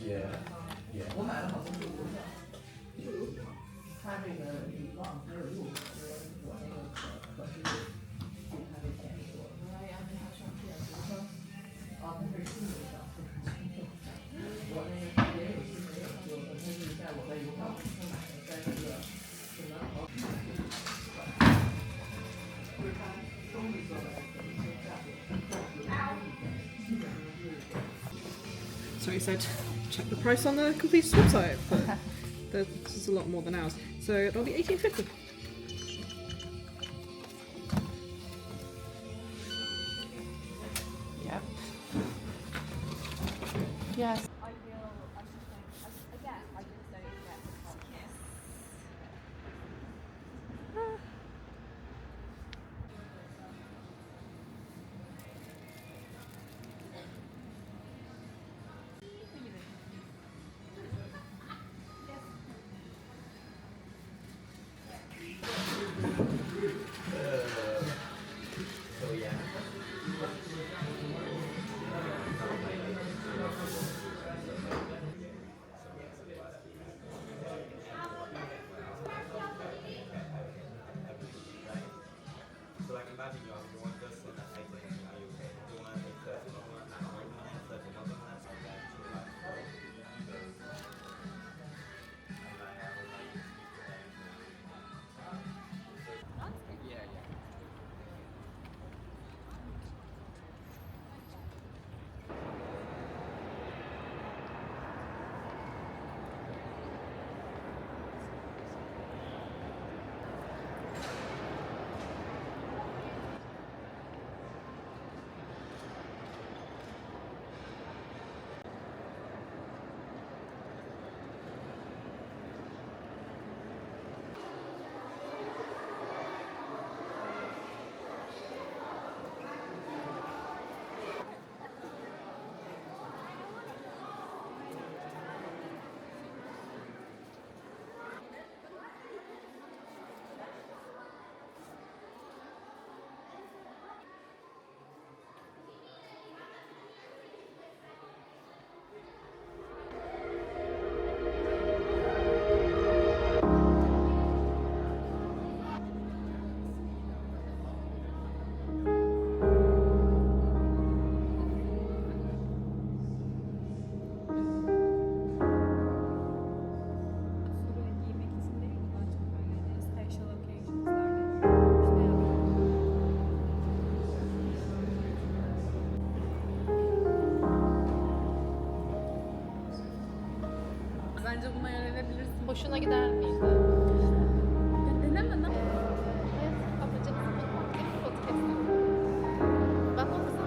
Yeah, yeah. 我买了好多是无效，它这个铝棒还有路，我那个可是比它这便宜多了。原来杨梅还上电子车，哦，它是新油箱，不是新油箱。我那个也有新没有旧的，它是在我在油票公司买的，在那个是南豪，就是它东西做的可能是价格，基本上是。So he said, check the price on the Completus website, but this is a lot more than ours. So that'll be £18.50. Yep. Yes. I feel, I just don't, again, I just don't get the podcast. So yeah. So like imagine you want this and that item, you want to access it, you want to access it, another one that's like that, so like, Yeah, yeah. Böyle giymek için değil mi? Daha çok böyle special occasions'larda işte Bence buna yönelebilirsin. Hoşuna gider miydi? denemeden Kapıcımızın bir podcast'ı. Bak o kızım.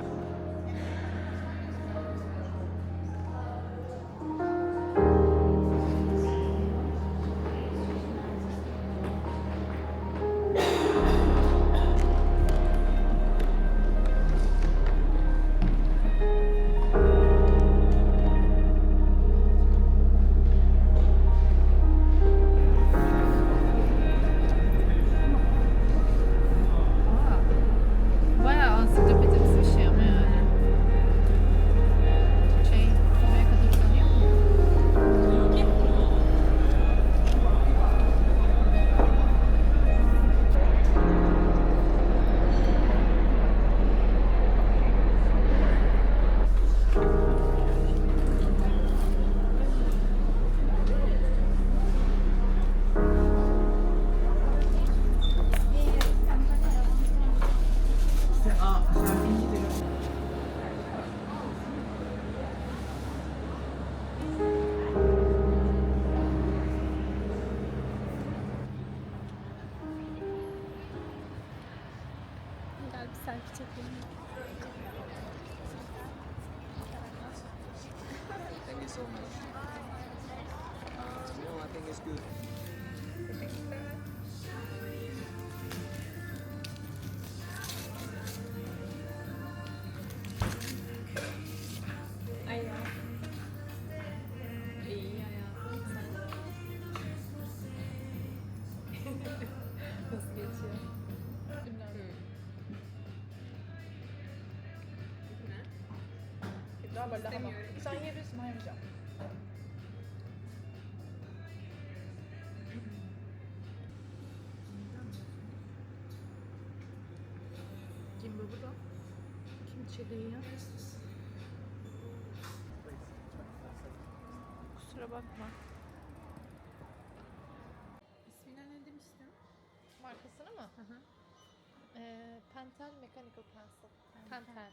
Bayağı ansiklopedimsi bir şey ama yani. Buraya kadar uzanıyor mu? gel bir selfie çekelim. Thank you so much. No, I think it's good. Aynen. İyi hayatım. Sen nasıl geçiyor? Normal lahana. İstemiyorum. Sen yiyebilirsin, ben yemeyeceğim. Kim bu burada? Kim çeliği ya? Kusura bakma. İsmine ne demiştin? Markasını mı? Hı hı. Pentel Mechanical Pencil. Pentel.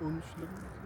13 lira.